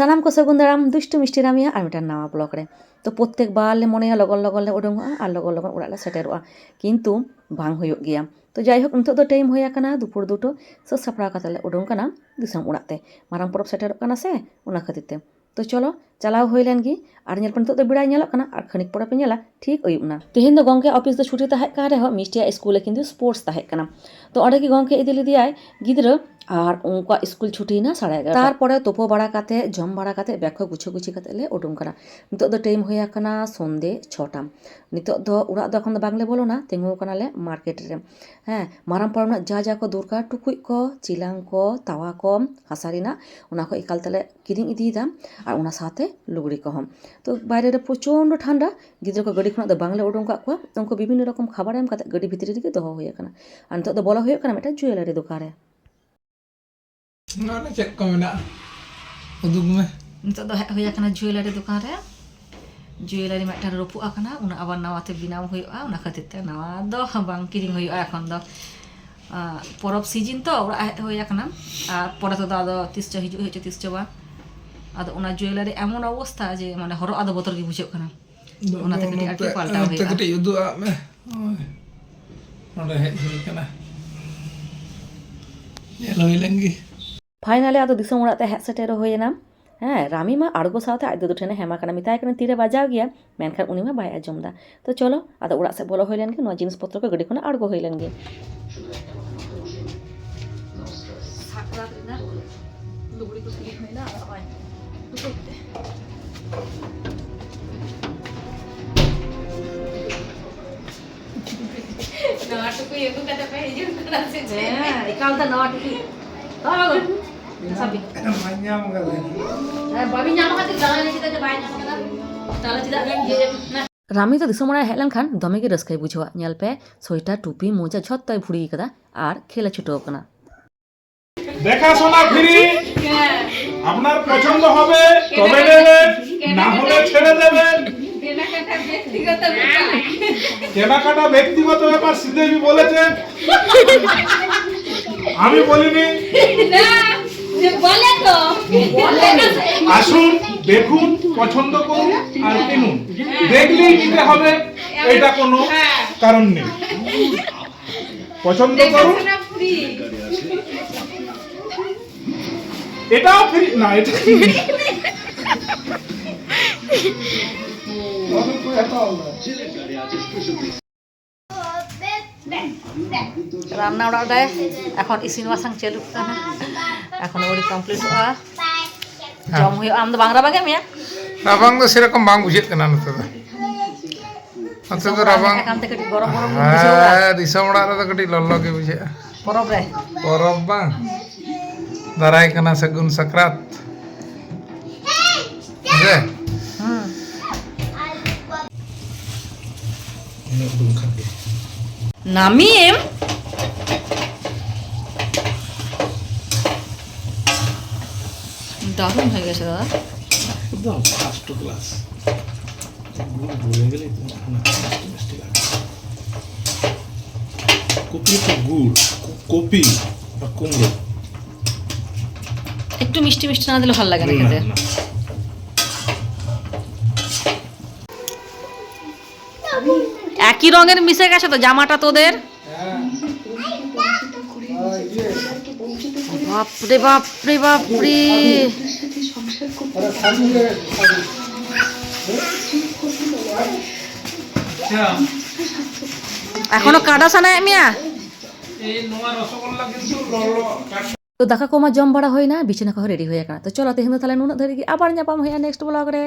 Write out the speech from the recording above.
सानाम को सगुन दाराम दुष्ट मिष्टि रामिया और मिटान नवा ब्लॉग रे तो प्रत्येक बार ले मने लगन लगन ले उडुंगा और लगन लगन उड़ा ले सेटेरोआ किन्तु बांग हुयुग गिया। तो जायहोक नितोग दो टाइम होया कना दुपुर दुटो सो सपड़ा काते ले उडुंग कना दिसम उड़ाते मारांग परब सेटेरोग कना से उना खातिर ते तो चलो चलाव हुई लेन गी और नियल पर नितोग दो बिड़ा नेलोग कना और खनिक पड़े पे नेला ठीक अयुबना तेहेन दो गंके ऑफिस दो छुट्टी ताहे का रेहो मिष्टिया स्कूल किन्तु स्पोर्ट्स ताहे कना तो अडे की गंके इदि लिदियाय गिद्रा और उनका स्कूल छुट्टी ना 11:30 तारपरे तोपो बड़ा काते जम बड़ा काते बैग को गुछो गुछी काते ले उडुंग कना नितो दो टाइम होया कना संदे 6टा नितो दो उड़ा दो एखन दो बांगले बोलोना तेंगु कना ले मार्केट रे हाँ मारांग परम जा जा को दरकार टुकुई को चिलांग को तावा को हासारिना उना को एकाल तले किरिंग इदिदा और उना साथे लुगड़ी को हम तो बाहरे रे प्रचंड ठंडा गिद्रा को गाड़ी खना दो बांगले उडुंग का को उनको विभिन्न रकम खाबार एम काते गाड़ी भितरी रे दोहो होया कना और नितो दो बोलो होया कना मेटा ज्वेलरी दुकान रे ना चेक को मेना उदुग में नितो दो होया कना ज्वेलरी दुकान रे ज्वेलरी मेटा रपु आकना उना आबार नवाते बिनाव हुयुआ उना खातिर ते नवा दो बांग किरिंग हुयुआ एखन दो परब सीजन तो उड़ा होया कना और परे तो आदो तिसचो हिजुग हिजु तिसचो बा आदो उना ज्वेलरी एमन अवस्था जे माने हरो आदो बोतर गे बुझाग कना उना ते कटी आके पाल्टाव हुयुआ कटी उदु आ में नोडे हेज हुई कना नेल हुई लेंगी फाइनली आदो दिसम उड़ाते हेज सेटेरो होयेना हाँ रामी मा आड़गो साथे आज दो ठेने हेमा कना मिताय कना तीरे बाजाव गया मेनखान उनी मा बाय आजमदा तो चलो आदो उड़ा से बोलो होइलेन के नो जिनिस पत्र को गडी खना आड़गो होइलेन गे साकरात रिना लुगड़ी को सिलिक होइना आय दुकोते नाटको एगो कता पे हिजु कना से हां एकाल ता नाटको हां sabi manyam kata babi nyama kata jangan kita je bay nyama kata tala tidak kan je na Rami तो दिसम उड़ा हेलन खान दमे के रस्काय बुझवा नेल पे सोइटा टुपी मोजा झत्ताय भुड़ी कदा और खेला छुटो कना দেখা শোনা ফ্রি আপনার পছন্দ হবে তবে নেবেন না হলে ছেড়ে দেবেন কেনাকাটা ব্যক্তিগত ব্যাপার শ্রীদেবী বলেছেন আমি বলিনি না বলে তো আসুন দেখুন পছন্দ করুন আর কিনুন দেখলেই নিতে হবে এটা কোনো কারণ নেই পছন্দ করুন এটাও ফ্রি না এটা রান্না উড়াতে এখন ইসিন বাসাং চালু কানা এখন ওড়ি কমপ্লিট হওয়া জম হই আম তো বাংলা বাগে মিয়া রাবাং তো সেরকম বাং বুঝিত কানা নতে তো নতে তো রাবাং এখান থেকে গরম গরম হ্যাঁ দিশমড়া রে তো কটি লল্লো কে বুঝে পরব বাং দারাই কানা সগুন সাকরাত রে ini belum kaki নামিম দারুণ হয়ে গেছে দাদা একদম ফার্স্ট ক্লাস বলে গেলে না মিষ্টি লাগে কপি তো গুড় কপি বা কুমড়ো একটু মিষ্টি মিষ্টি না দিলে ভালো লাগে না খেতে একই রঙের মিশে গেছে তো জামাটা তোদের বাপরে বাপরে বাপরে এখনো কাটাছে না মিয়া তো দেখা কমা জম বড়া হয় না বিছানা কহ রেডি হয়ে গেল তো চলো তেহেন তাহলে নুন ধরে আবার যাপাম হইয়া নেক্সট ব্লগ রে।